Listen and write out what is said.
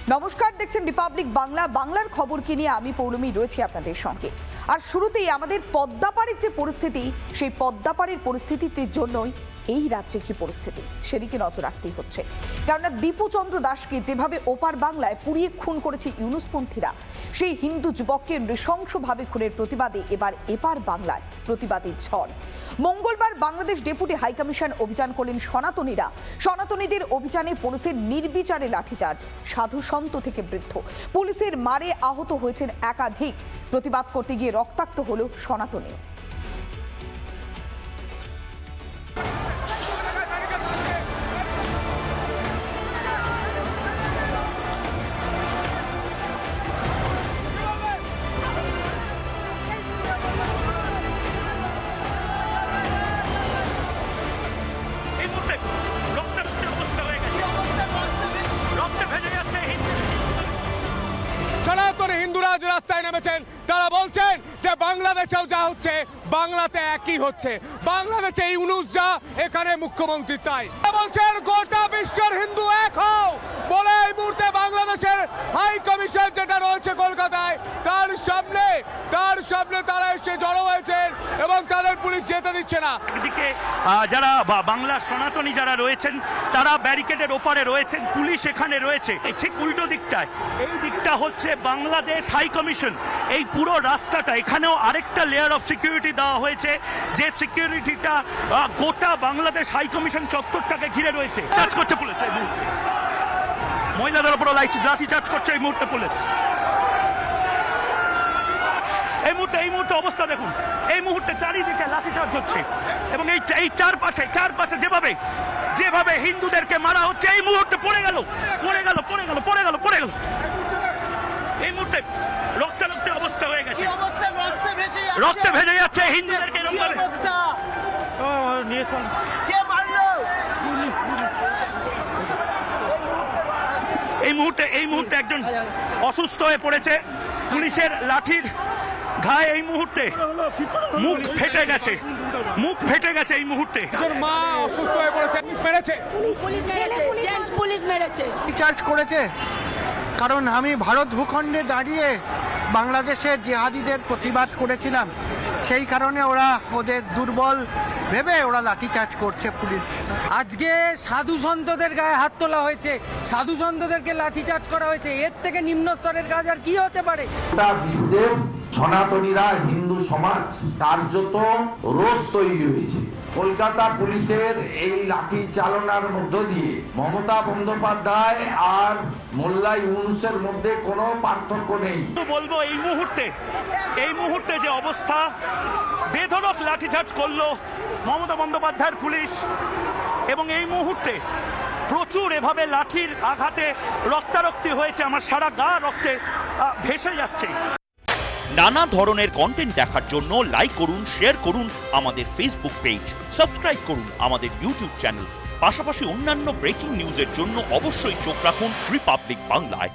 নমস্কার, দেখছেন রিপাবলিক বাংলা। বাংলার খবর কি নিয়ে আমি পৌলমী রয়েছি আপনাদের সঙ্গে। আর শুরুতেই আমাদের পদ্মাপাড়ের যে পরিস্থিতি, সেই পদ্মাপাড়ের পরিস্থিতির জন্যই এই রাজ্যে কি পরিস্থিতি সেদিকে নজর রাখতেই হচ্ছে। কেননা দীপুচন্দ্র দাসকে যেভাবে ওপার বাংলায় পুড়িয়ে খুন করেছে ইউনুসপন্থীরা, সেই হিন্দু যুবককে নৃশংসভাবে খুনের প্রতিবাদে এবার এপার বাংলায় প্রতিবাদের ঝড়। মঙ্গলবার বাংলাদেশ ডেপুটি হাইকমিশন অভিযান করলেন সনাতনীরা। সনাতনীদের অভিযানে পুলিশের নির্বিচারে লাঠিচার্জ, সাধু সন্ত থেকে বৃদ্ধ। পুলিশের মারে আহত হয়েছেন একাধিক। প্রতিবাদ করতে গিয়ে রক্তাক্ত হলো সনাতনী। সনাতনী হিন্দুরা আজ রাস্তায় নেমেছেন। তারা বলছেন যে বাংলাদেশেও যা হচ্ছে বাংলাতে একই হচ্ছে। বাংলাদেশে ইউনূস যা, এখানে মুখ্যমন্ত্রী তাই। বলছেন গোটা বিশ্বের হিন্দু এক হও বলে এই মুহূর্তে বাংলাদেশের হাই কমিশন যেটা রয়েছে কলকাতায়, তার সামনে তারা এসে জড়ো হয়েছেন এবং তাদের পুলিশ যেতে দিচ্ছে না। একদিকে যারা বাংলার সনাতনী যারা রয়েছেন তারা ব্যারিকেডের ওপারে রয়েছেন, পুলিশ এখানে রয়েছে। ঠিক উল্টো দিকটায়, এই দিকটা হচ্ছে বাংলাদেশ হাই কমিশন। এই পুরো রাস্তাটা, এখানেও আরেকটা লেয়ার অফ সিকিউরিটি দেওয়া হয়েছে, যে সিকিউরিটিটা গোটা বাংলাদেশ হাই কমিশন চত্বরটাকে ঘিরে রয়েছে। চার্জ করছে পুলিশ, মহিলাদের উপর লাঠি চার্জ করছে এই মুহূর্তে পুলিশ। এই মুহূর্তে অবস্থা দেখুন, এই মুহূর্তে চারিদিকে লাঠিচার্জ হচ্ছে এবং এই চারপাশে যেভাবে হিন্দুদেরকে মারা হচ্ছে, এই মুহূর্তে পড়ে গেল। এই মুহূর্তে রক্তারক্তি অবস্থা হয়ে গেছে, রক্তে ভেজে যাচ্ছে হিন্দুদেরকে। এই মুহূর্তে একজন অসুস্থ হয়ে পড়েছে, পুলিশের লাঠির ঘায়ে এই মুহূর্তে মুখ ফেটে গেছে এই মুহূর্তে। মা অসুস্থ হয়ে পড়েছে, পুলিশ মেরেছে। চার্জ করেছে কারণ আমি ভারত ভূখণ্ডে দাঁড়িয়ে বাংলাদেশের জিহাদিদের প্রতিবাদ করেছিলাম, সেই কারণে ওরা ওদের দুর্বল ভেবে ওরা লাঠিচার্জ করছে পুলিশ। আজকে সাধু সন্তদের গায়ে হাত তোলা হয়েছে, সাধু সন্তদেরকে লাঠিচার্জ করা হয়েছে। এর থেকে নিম্ন স্তরের কাজ আর কি হতে পারে? বিশ্বের সনাতনীরা, হিন্দু সমাজ কার্যত রোষ তৈরি হয়েছে। কলকাতা পুলিশের এই লাঠি চালনার মধ্য দিয়ে মমতা বন্দ্যোপাধ্যায় আর মোল্লা ইউনূসের মধ্যে কোনো পার্থক্য নেই। বলবো এই মুহূর্তে যে অবস্থা, বেধড়ক লাঠিচার্জ করলো মমতা বন্দ্যোপাধ্যায়ের পুলিশ এবং এই মুহূর্তে প্রচুর এভাবে লাঠির আঘাতে রক্তারক্তি হয়েছে। আমার সারা গা রক্তে ভেসে যাচ্ছে। নানা ধরনের কন্টেন্ট দেখার জন্য লাইক করুন, শেয়ার করুন আমাদের ফেসবুক পেজ, সাবস্ক্রাইব করুন আমাদের ইউটিউব চ্যানেল। পাশাপাশি অন্যান্য ব্রেকিং নিউজের জন্য অবশ্যই চোখ রাখুন রিপাবলিক বাংলায়।